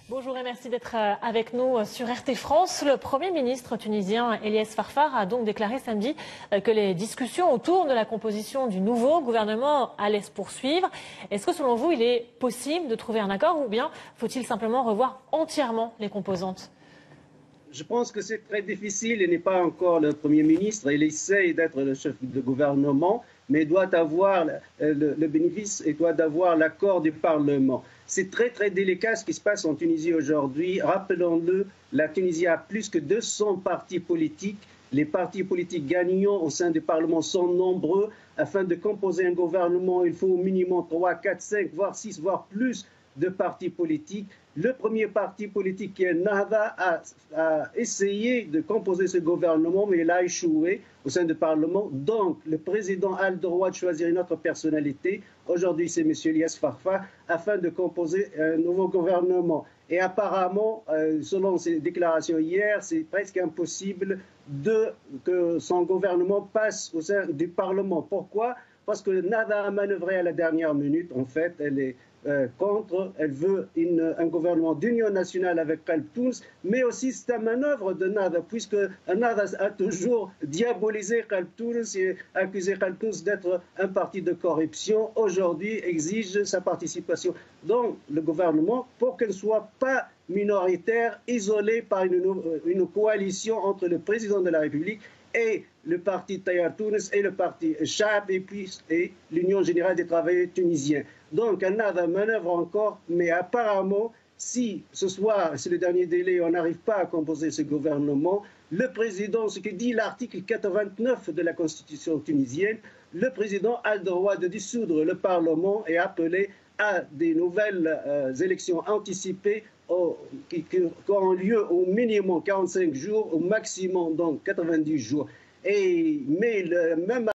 Bonjour et merci d'être avec nous sur RT France. Le Premier ministre tunisien Eliès Farfar a donc déclaré samedi que les discussions autour de la composition du nouveau gouvernement allaient se poursuivre. Est-ce que selon vous, il est possible de trouver un accord ou bien faut-il simplement revoir entièrement les composantes ? Je pense que c'est très difficile. Il n'est pas encore le Premier ministre. Il essaye d'être le chef de gouvernement, mais doit avoir le bénéfice et doit avoir l'accord du Parlement. C'est très très délicat ce qui se passe en Tunisie aujourd'hui. Rappelons-le, la Tunisie a plus que 200 partis politiques. Les partis politiques gagnants au sein du Parlement sont nombreux. Afin de composer un gouvernement, il faut au minimum 3, 4, 5, voire 6, voire plus de partis politiques. Le premier parti politique qui est Nahda a essayé de composer ce gouvernement, mais il a échoué au sein du Parlement. Donc, le président a le droit de choisir une autre personnalité. Aujourd'hui, c'est M. Eliès Farfar, afin de composer un nouveau gouvernement. Et apparemment, selon ses déclarations hier, c'est presque impossible que son gouvernement passe au sein du Parlement. Pourquoi ? Parce que Nahda a manœuvré à la dernière minute. En fait, elle est contre, elle veut un gouvernement d'union nationale avec Khalp Tounes, mais aussi c'est une manœuvre de Nahda, puisque Nahda a toujours diabolisé Khalp Tounes et accusé Khalp Tounes d'être un parti de corruption. Aujourd'hui, exige sa participation dans le gouvernement pour qu'elle ne soit pas minoritaire, isolée par une coalition entre le président de la République et le parti Tayyar Tounes et le parti Chab et l'Union générale des travailleurs tunisiens. Donc, Nahda manœuvre encore, mais apparemment, si ce soir, c'est le dernier délai, on n'arrive pas à composer ce gouvernement, le président, ce que dit l'article 89 de la Constitution tunisienne, le président a le droit de dissoudre le Parlement et appeler à des nouvelles élections anticipées qui auront lieu au minimum 45 jours, au maximum donc 90 jours. Mais même